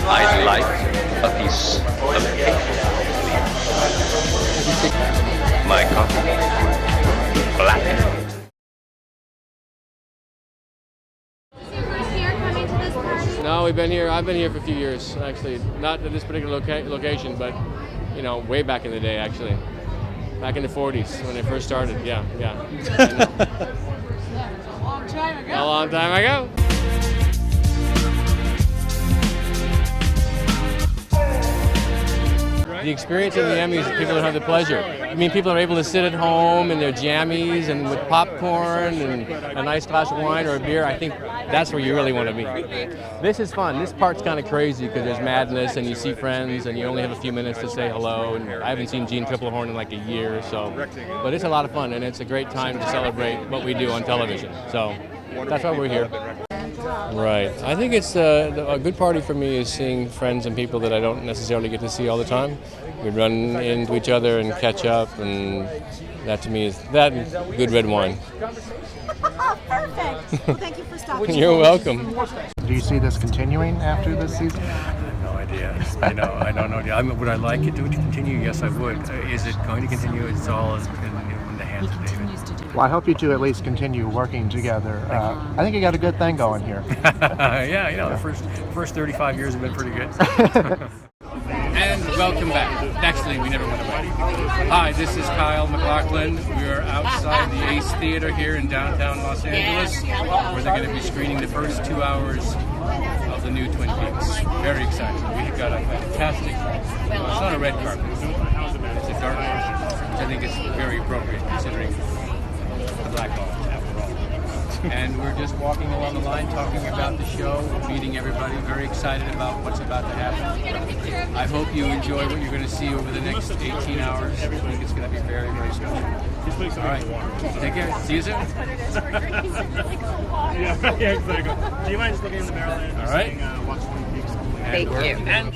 I'd like a piece of cake. My coffee, black. No, I've been here for a few years, actually. Not at this particular location, but, you know, way back in the day, actually. Back in the 40s when it first started, yeah. A long time ago. The experience of the Emmys is people that have the pleasure. I mean, people are able to sit at home in their jammies and with popcorn and a nice glass of wine or a beer. I think that's where you really want to be. This is fun. This part's kind of crazy because there's madness and you see friends and you only have a few minutes to say hello. And I haven't seen Gene Triplehorn in like a year, so. But it's a lot of fun and it's a great time to celebrate what we do on television. So that's why we're here. Right. I think it's a good party for me is seeing friends and people that I don't necessarily get to see all the time. We run into each other and catch up, and that to me is that and good red wine. Perfect. Well, thank you for stopping. You're welcome. Do you see this continuing after this season? I have no idea. I don't know. Would I like it to continue? Yes, I would. Is it going to continue? It's all in the hands of David. Well, I hope you two at least continue working together. I think you got a good thing going here. Yeah, you know, the first 35 years have been pretty good. And welcome back. Actually, we never went away. Hi, this is Kyle MacLachlan. We are outside the Ace Theater here in downtown Los Angeles, where they're going to be screening the first 2 hours of the new Twin Peaks. Very excited. We've got a fantastic, it's not a red carpet, it's a dark carpet, which I think is very appropriate considering the black ball, after all. And we're just walking along the line, talking about the show, meeting everybody, very excited about what's about to happen. I hope you enjoy what you're going to see over the next 18 hours. I think it's going to be very, very special. All right, take care. See you soon. Yeah, exactly. Do you mind just looking in the barrel and all right. saying, watch Twin Peaks? Thank you. And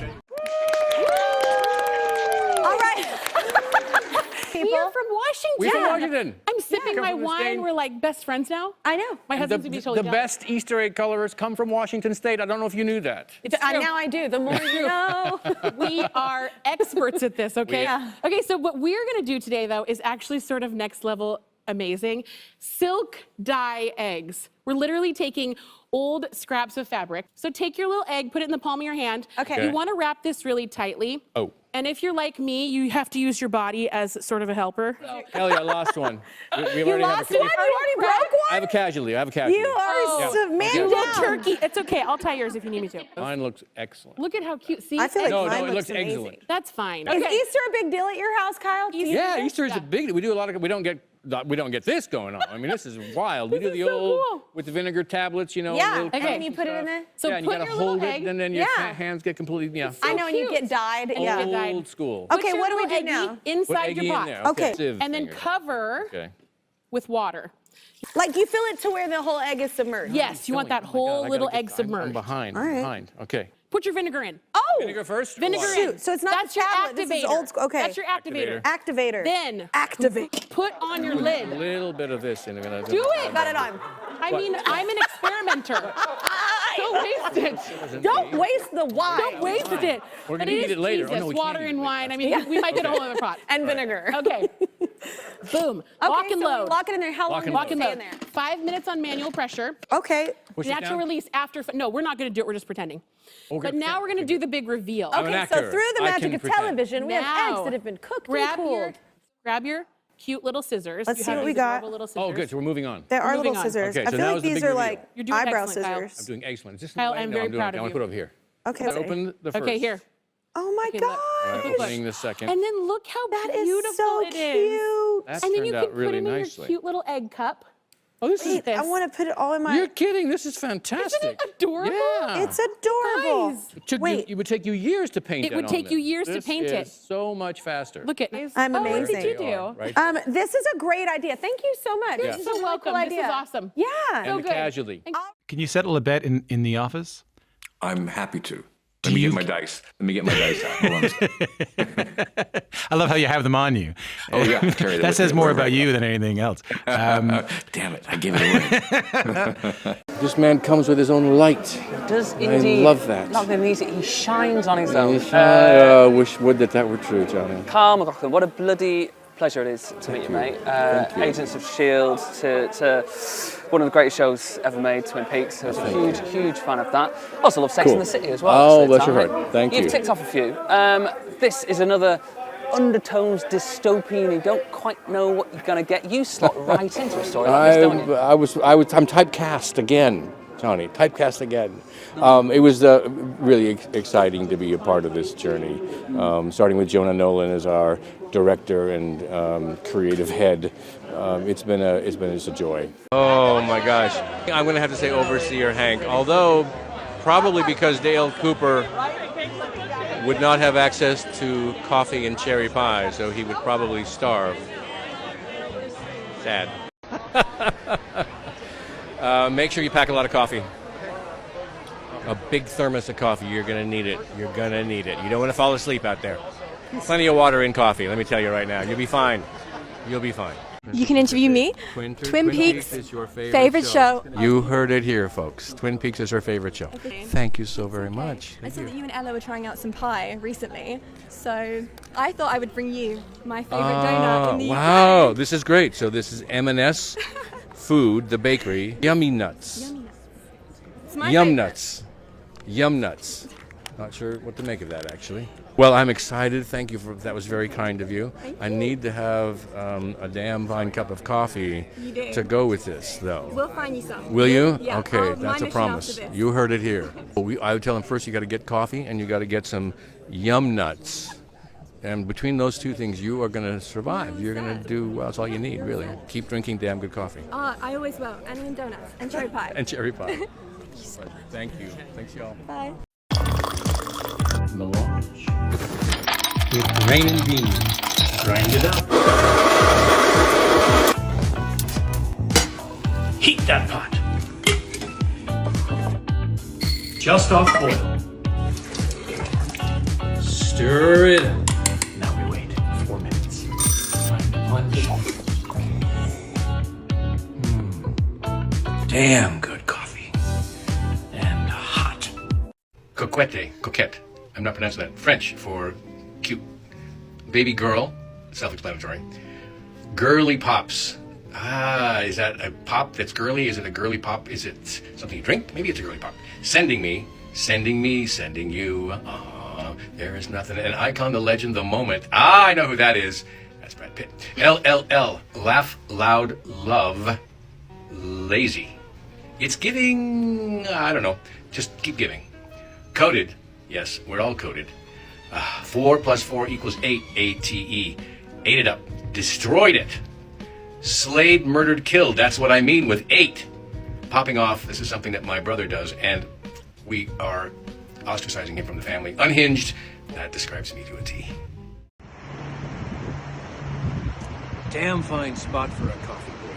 We are from Washington. we're from Washington. I'm sipping Come my from the wine. state. We're like best friends now. I know. My husband's gonna be totally The jealous. best Easter egg colorists come from Washington State. I don't know if you knew that. Now I do. The more you know. We are experts at this, okay? Okay, so what we're gonna do today, though, is actually sort of next level amazing. Silk dye eggs. We're literally taking old scraps of fabric. So take your little egg, put it in the palm of your hand. Okay. You wanna wrap this really tightly. Oh. And if you're like me, you have to use your body as sort of a helper. Kelly, I lost one. We You already lost have one? You already broke one? I have a casualty. You are so man okay. down. Turkey. It's okay. I'll tie yours if you need me to. Mine looks excellent. Look at how cute. See? I feel like No, mine it looks looks amazing. excellent. That's fine. Is Easter a big deal at your house, Kyle? Yeah, Easter is a big. We do a lot of. We don't get this going on. I mean, this is wild. We do the old with the vinegar tablets, you know. Yeah, little and then you put it in there. So yeah, and you put gotta your hold little it, egg. and then your hands get completely I know, and you get dyed. Yeah. Old school. Okay, Put what do your we do little now? eggie inside your pot. Okay. And then cover with water. Like you fill it to where the whole egg is submerged. Yes, you want that whole little egg submerged. I'm behind. All right. I'm behind. Okay. Put your vinegar in. Oh! Vinegar first? Vinegar Or in. water? So it's not That's the tablet. your activator. This is old school. Okay. That's your activator. Activator. Then activate. Put on your A lid. little bit of this, and I'm gonna Do it. Got it on. I mean, I'm an experimenter. Don't waste it. Don't waste the wine. Don't waste it. We're But gonna eat is it later. Oh, Jesus, no, we can't water eat it and later. wine. I mean, we might get a whole other pot. And vinegar. Okay. Boom. Lock and so load. Lock it in there. How long Lock do and you stay load. in there? 5 minutes on manual pressure. Okay. Push it Natural down? release after. No, we're not going to do it. We're just pretending. Okay. But now we're going to do the big reveal. I'm an Okay, so actor. through the I magic can of pretend. television, we have eggs that have been cooked and cooled. Grab your cute little scissors. Let's You see have what we these got. adorable little scissors. Oh, good. So we're moving on. There are moving little on. scissors. Okay, I so feel now like is the these big are reveal. like You're doing eyebrow excellent, Kyle. scissors. I'm doing excellent. Is this Kyle, the way? I'm No, very I'm doing proud it. of I want you. to put it over here. Okay. Let's open the first. Okay, here. Oh my Okay, look. God. All right, Look. opening the second. And then look how That beautiful is so it is. cute. That And then you turned can out put really them in nicely. your cute little egg cup. Oh, this is. Wait, I want to put it all in my. You're kidding. This is fantastic. Isn't it adorable? Yeah. It's adorable. Guys. Wait. It would take you years to paint It that would on take this. you years to paint This it. is so much faster. Look at I'm What did amazing. you They do? are, right? This is a great idea. Thank you so much. You're This is so a really welcome. cool This idea. is awesome. Yeah. And the good. casualty. Can you settle a bet in the office? I'm happy to. Let me get my dice. Let me get my dice out. Hold on a second. I love how you have them on you. Oh, yeah. Carry That says more about you than anything else. Damn it. I give it away. This man comes with his own light. Does indeed. I love that. Love the music. He shines on his own. Would that were true, Johnny. Carl MacLachlan, what a bloody pleasure it is to meet you, mate. Agents of S.H.I.E.L.D. to one of the greatest shows ever made, Twin Peaks. I was a huge fan of that. Also love Sex and the City as well. Oh, bless your heart. Thank you. You've ticked off a few. This is another undertones dystopian. You don't quite know what you're going to get. You slot right into a story like this, don't you? I'm typecast again, Johnny. Typecast again. It was really exciting to be a part of this journey. Starting with Jonah Nolan as our director and creative head. It's been a joy. Oh my gosh. I'm going to have to say Overseer Hank, although probably because Dale Cooper would not have access to coffee and cherry pie, so he would probably starve. Sad. Make sure you pack a lot of coffee. A big thermos of coffee. You're going to need it. You're going to need it. You don't want to fall asleep out there. Plenty of water in coffee, let me tell you right now. You'll be fine. You'll be fine. You can interview me. Twin Peaks is your favorite show. You heard it here, folks. Twin Peaks is her favorite show. Okay. Thank you so very much. I saw that you and Ella were trying out some pie recently, so I thought I would bring you my favorite donut in the wow, UK. this is great. So this is M&S Food, the bakery. Yummy nuts. It's my Yum favorite. nuts. Yum nuts. Not sure what to make of that, actually. Well, I'm excited. Thank you that was very kind of you. Thank I you. need to have a damn fine cup of coffee You do. to go with this, though. We'll find you some. Will you? Yeah. Okay, that's my a mission promise. after this. You heard it here. I would tell him first you got to get coffee and you got to get some yum nuts. And between those two things, you are going to survive. You're going to do well. That's all you need, really. Keep drinking damn good coffee. I always will. And donuts. And cherry pie. And cherry pie. Thank you. Thanks, y'all. Bye. Melange. With grain and beans. Grind it up. Heat that pot. Just off boil. Stir it up. Now we wait 4 minutes. Time to plunge. Damn good coffee. And hot. Coquette. I'm not pronouncing that. French for cute. Baby girl, self-explanatory. Girly pops. Is that a pop that's girly? Is it a girly pop? Is it something you drink? Maybe it's a girly pop. Sending me, sending you. There is nothing. An icon, the legend, the moment. I know who that is. That's Brad Pitt. LLL, laugh loud, love, lazy. It's giving, I don't know, just keep giving. Coded. Yes, we're all coded. 4 + 4 = 8, ATE. Ate it up. Destroyed it. Slayed, murdered, killed. That's what I mean with 8. Popping off. This is something that my brother does, and we are ostracizing him from the family. Unhinged. That describes me to a T. Damn fine spot for a coffee break.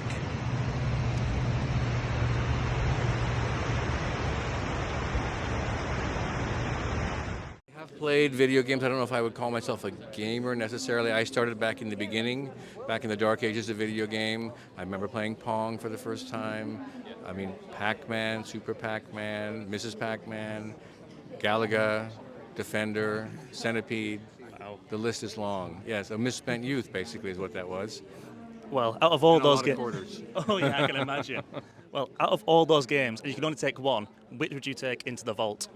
I've played video games. I don't know if I would call myself a gamer necessarily. I started back in the beginning, back in the dark ages of video game. I remember playing Pong for the first time. I mean, Pac-Man, Super Pac-Man, Mrs. Pac-Man, Galaga, Defender, Centipede. Wow. The list is long. Yes, a misspent youth basically is what that was. Well, out of all And a those lot of games. quarters. Oh, yeah, I can imagine. Well, out of all those games, and you can only take one, which would you take into the vault?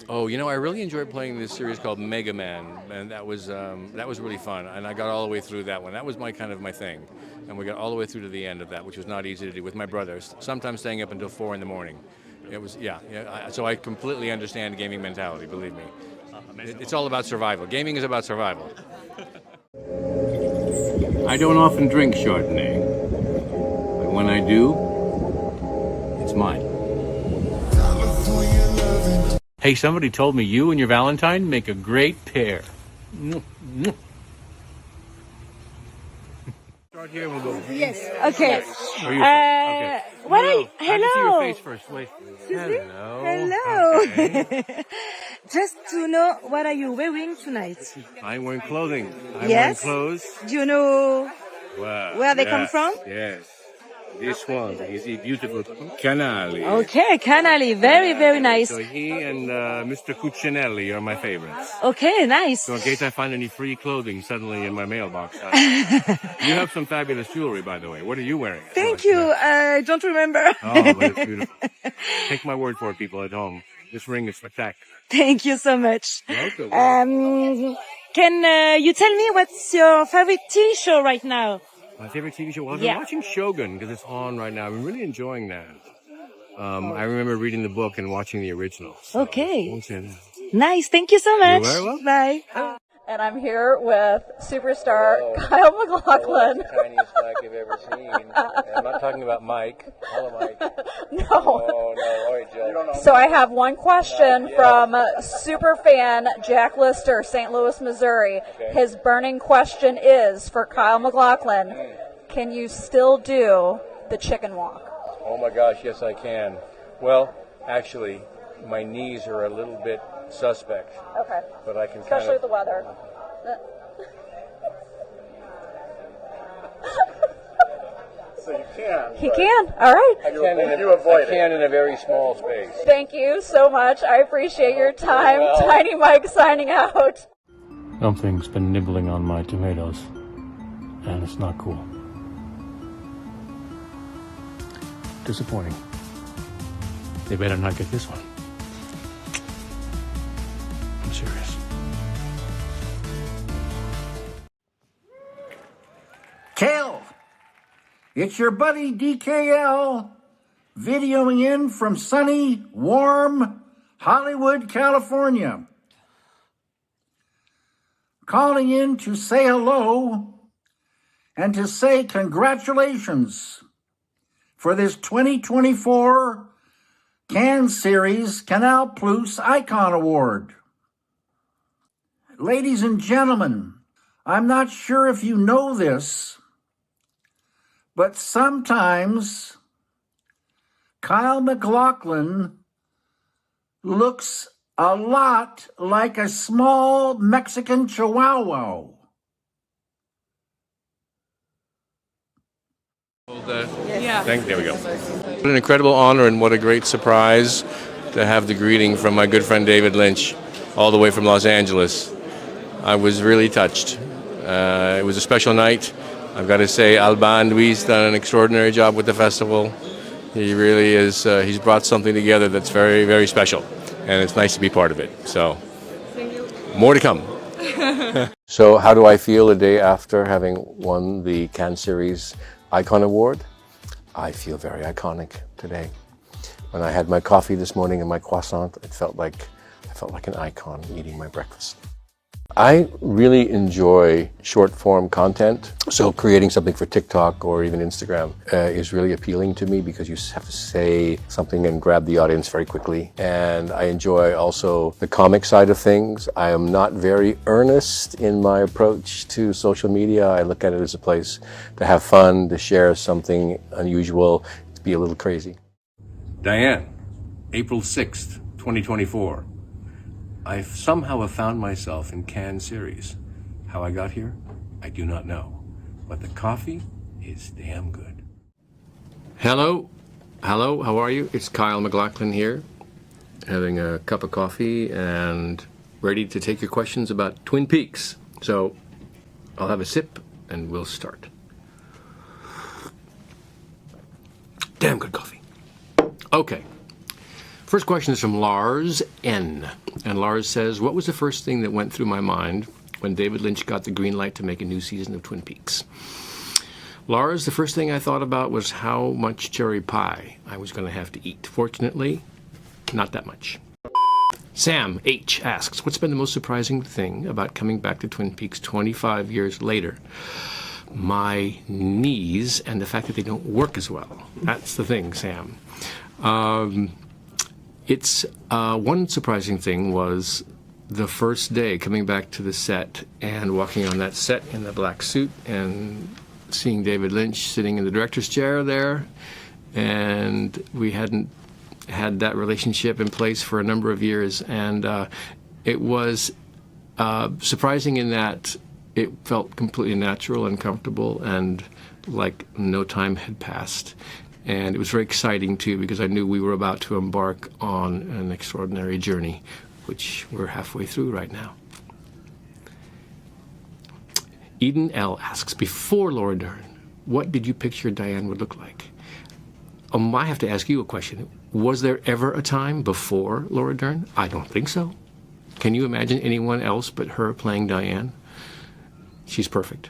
Oh, you know, I really enjoyed playing this series called Mega Man, and that was really fun. And I got all the way through that one. That was my thing, and we got all the way through to the end of that, which was not easy to do with my brothers. Sometimes staying up until 4 a.m. It was so I completely understand gaming mentality. Believe me, it's all about survival. Gaming is about survival. I don't often drink Chardonnay, but when I do, it's mine. Hey, somebody told me you and your Valentine make a great pair. Start here and we'll go. Yes. Okay. Or you okay. What are you? I can see your Hello. face first. Wait. Hello. Hello. Okay. just to know what are you wearing tonight? I'm wearing clothing. I'm Yes. wearing clothes. Do you know Wow. where they come from? Yes. This one is a beautiful canali. Okay, Canali, very, very nice. So he and Mr. Cuccinelli are my favorites. Okay, nice. So in case I find any free clothing suddenly in my mailbox. You have some fabulous jewelry, by the way. What are you wearing? Thank you. I don't remember. Oh, but it's beautiful. Take my word for it, people at home. This ring is spectacular. Thank you so much. Welcome. Can you tell me what's your favorite TV show right now? My favorite TV show? Well, I've Yeah. been watching Shogun because it's on right now. I'm really enjoying that. I remember reading the book and watching the original. So Okay. I won't say that. Nice. Thank you so much. You're very welcome. Bye. And I'm here with superstar Kyle MacLachlan. Tiniest mic I've ever seen. I'm not talking about Mike. Hello, Mike. No. Oh, no. All right, Jill. So I have one question from super fan Jack Lister, St. Louis, Missouri. His burning question is for Kyle MacLachlan. Can you still do the chicken walk? Oh, my gosh. Yes, I can. Well, actually, my knees are a little bit suspect. Okay. But I can Especially with the weather. So you can. He can. All right. I can in a very small space. Thank you so much. I appreciate your time. Tiny Mike signing out. Something's been nibbling on my tomatoes, and it's not cool. Disappointing. They better not get this one. I'm serious. Kel, it's your buddy DKL videoing in from sunny, warm Hollywood, California. Calling in to say hello and to say congratulations for this 2024 Cannes Series Canal Plus Icon Award. Ladies and gentlemen, I'm not sure if you know this, but sometimes Kyle MacLachlan looks a lot like a small Mexican chihuahua. There we go. What an incredible honor and what a great surprise to have the greeting from my good friend David Lynch all the way from Los Angeles. I was really touched. It was a special night. I've got to say, Alban Luis done an extraordinary job with the festival. He really is. He's brought something together that's very, very special, and it's nice to be part of it. So, more to come. So, how do I feel a day after having won the Cannes Series Icon Award? I feel very iconic today. When I had my coffee this morning and my croissant, I felt like an icon eating my breakfast. I really enjoy short form content, so creating something for TikTok or even Instagram is really appealing to me because you have to say something and grab the audience very quickly. And I enjoy also the comic side of things. I am not very earnest in my approach to social media. I look at it as a place to have fun, to share something unusual, to be a little crazy. Diane, April 6th, 2024. I somehow have found myself in Cannes Series. How I got here, I do not know. But the coffee is damn good. Hello, how are you? It's Kyle MacLachlan here, having a cup of coffee and ready to take your questions about Twin Peaks. So I'll have a sip and we'll start. Damn good coffee. Okay. First question is from Lars N. And Lars says, what was the first thing that went through my mind when David Lynch got the green light to make a new season of Twin Peaks? Lars, the first thing I thought about was how much cherry pie I was going to have to eat. Fortunately, not that much. Sam H. asks, what's been the most surprising thing about coming back to Twin Peaks 25 years later? My knees and the fact that they don't work as well. That's the thing, Sam. It's one surprising thing was the first day coming back to the set and walking on that set in the black suit and seeing David Lynch sitting in the director's chair there, and we hadn't had that relationship in place for a number of years, and It was surprising in that it felt completely natural and comfortable and like no time had passed. And it was very exciting, too, because I knew we were about to embark on an extraordinary journey, which we're halfway through right now. Eden L. asks, before Laura Dern, what did you picture Diane would look like? I have to ask you a question. Was there ever a time before Laura Dern? I don't think so. Can you imagine anyone else but her playing Diane? She's perfect.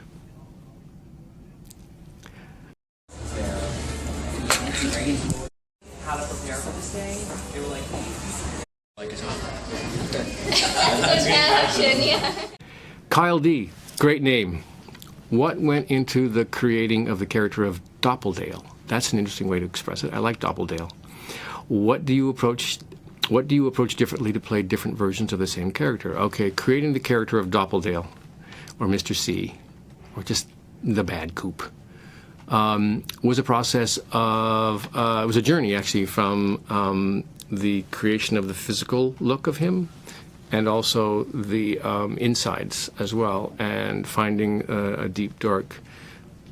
How to prepare for this day? They were like, Kyle D., great name. What went into the creating of the character of Doppeldale? That's an interesting way to express it. I like Doppeldale. What do you approach differently to play different versions of the same character? Okay, creating the character of Doppeldale, or Mr. C, or just the bad Coop, was a process of, it was a journey actually from the creation of the physical look of him and also the insides as well, and finding a deep, dark,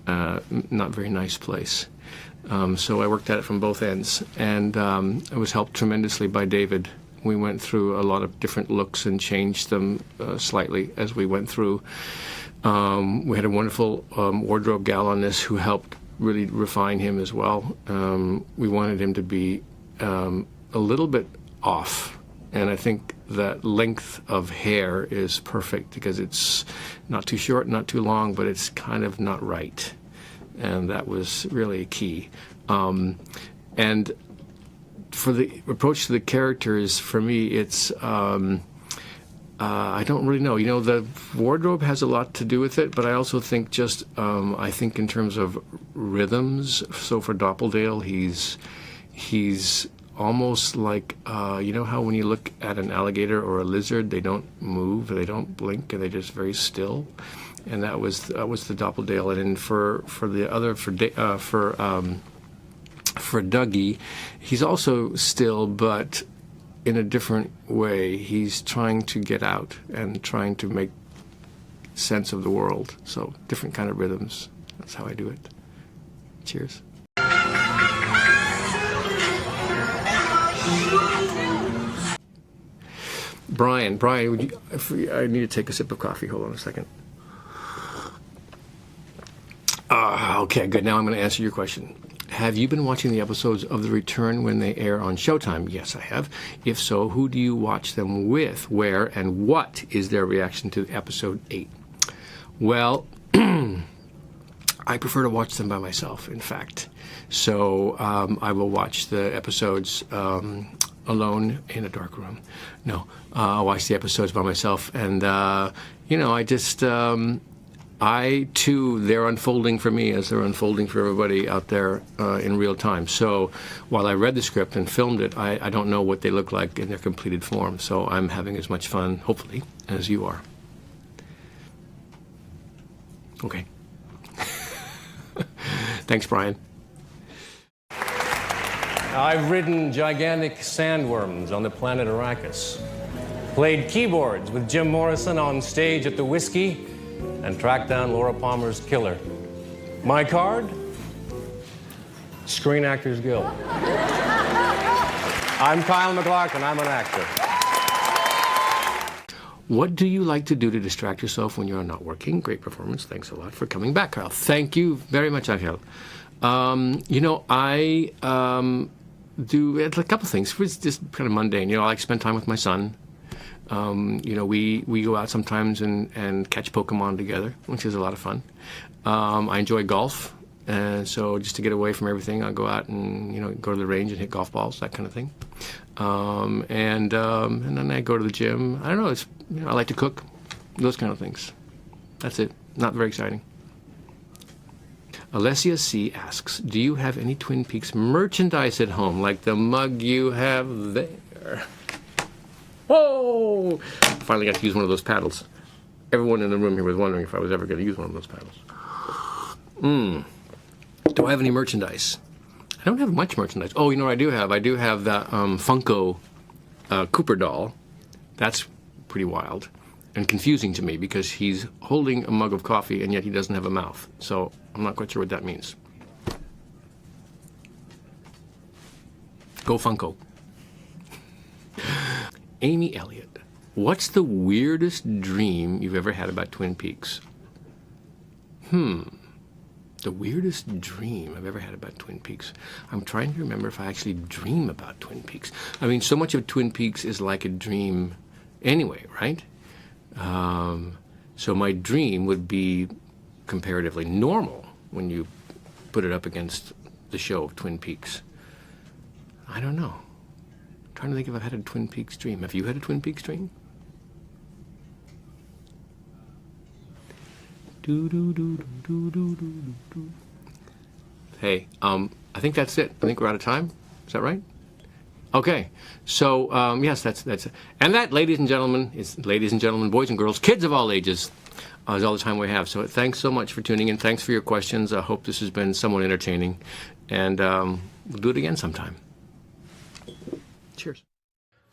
not very nice place. So I worked at it from both ends, and I was helped tremendously by David. We went through a lot of different looks and changed them slightly as we went through. We had a wonderful wardrobe gal on this who helped really refine him as well. We wanted him to be a little bit off, and I think that length of hair is perfect because it's not too short, not too long, but it's kind of not right. And that was really key. And for the approach to the characters, for me, it's, I don't really know. You know, the wardrobe has a lot to do with it, but I also think just, I think in terms of rhythms, so for Doppeldale, he's almost like, you know how when you look at an alligator or a lizard, they don't move, they don't blink, and they're just very still? And that was the Doppeldale. And then for Dougie, he's also still, but in a different way. He's trying to get out and trying to make sense of the world. So different kind of rhythms. That's how I do it. Cheers. Brian, would you, I need to take a sip of coffee. Hold on a second. Okay, good. Now I'm going to answer your question. Have you been watching the episodes of The Return when they air on Showtime? Yes, I have. If so, who do you watch them with, where, and what is their reaction to episode 8? Well, I prefer to watch them by myself, in fact. So I will watch the episodes alone in a dark room. No, I'll watch the episodes by myself. And, you know, I, too, they're unfolding for me as they're unfolding for everybody out there in real time. So while I read the script and filmed it, I don't know what they look like in their completed form. So I'm having as much fun, hopefully, as you are. Okay. Thanks, Brian. I've ridden gigantic sandworms on the planet Arrakis, played keyboards with Jim Morrison on stage at the Whiskey, and tracked down Laura Palmer's killer. My card? Screen Actors Guild. I'm Kyle MacLachlan. I'm an actor. What do you like to do to distract yourself when you're not working? Great performance. Thanks a lot for coming back, Kyle. Thank you very much, Angel. You know, I do a couple things. It's just kind of mundane. You know, I like to spend time with my son. You know, we go out sometimes and catch Pokemon together, which is a lot of fun. I enjoy golf, and so just to get away from everything, I'll go out and, you know, go to the range and hit golf balls, that kind of thing. And then I go to the gym. I don't know, you know, I like to cook, those kind of things. That's it. Not very exciting. Alessia C. asks, do you have any Twin Peaks merchandise at home, like the mug you have there? Whoa! Finally got to use one of those paddles. Everyone in the room here was wondering if I was ever going to use one of those paddles. Do I have any merchandise? I don't have much merchandise. Oh, you know what I do have? I do have that Funko Cooper doll. That's pretty wild and confusing to me because he's holding a mug of coffee and yet he doesn't have a mouth. So I'm not quite sure what that means. Go Funko. Amy Elliott, what's the weirdest dream you've ever had about Twin Peaks? The weirdest dream I've ever had about Twin Peaks. I'm trying to remember if I actually dream about Twin Peaks. I mean, so much of Twin Peaks is like a dream anyway, right? So my dream would be comparatively normal when you put it up against the show of Twin Peaks. I don't know. I'm trying to think if I've had a Twin Peaks dream. Have you had a Twin Peaks dream? Hey, I think that's it. I think we're out of time. Is that right? Okay. So, yes, that's it. And that, ladies and gentlemen, boys and girls, kids of all ages, is all the time we have. So thanks so much for tuning in. Thanks for your questions. I hope this has been somewhat entertaining. And we'll do it again sometime. Cheers.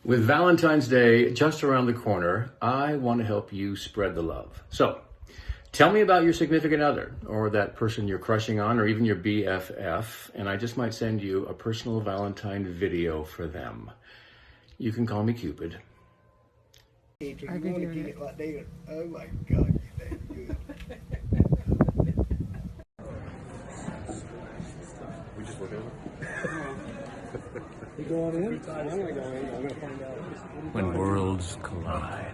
With Valentine's Day just around the corner, I want to help you spread the love. So, tell me about your significant other, or that person you're crushing on, or even your BFF, and I just might send you a personal Valentine video for them. You can call me Cupid. Oh my God, We just look over. You going in? I'm gonna go in. I'm gonna find out. When worlds collide.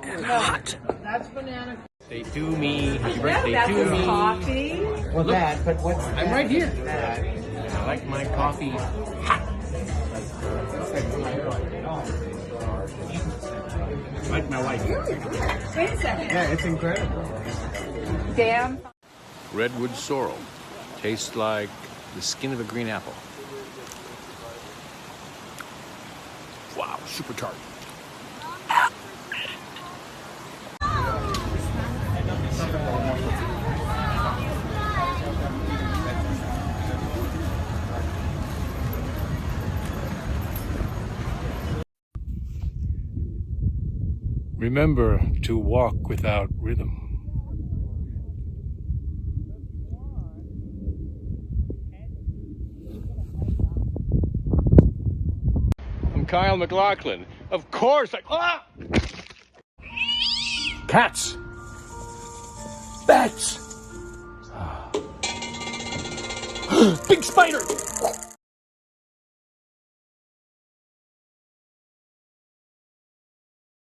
And hot. That's banana. Birthday to me. Happy birthday to me. Coffee. Well, Look, that, but what's I'm right here. I like my coffee hot. Like my wife. Wait a second. Yeah, it's incredible. Damn. Redwood sorrel. Tastes like the skin of a green apple. Wow, super tart. Remember to walk without rhythm. I'm Kyle MacLachlan. Of course Cats! Bats! Big spider!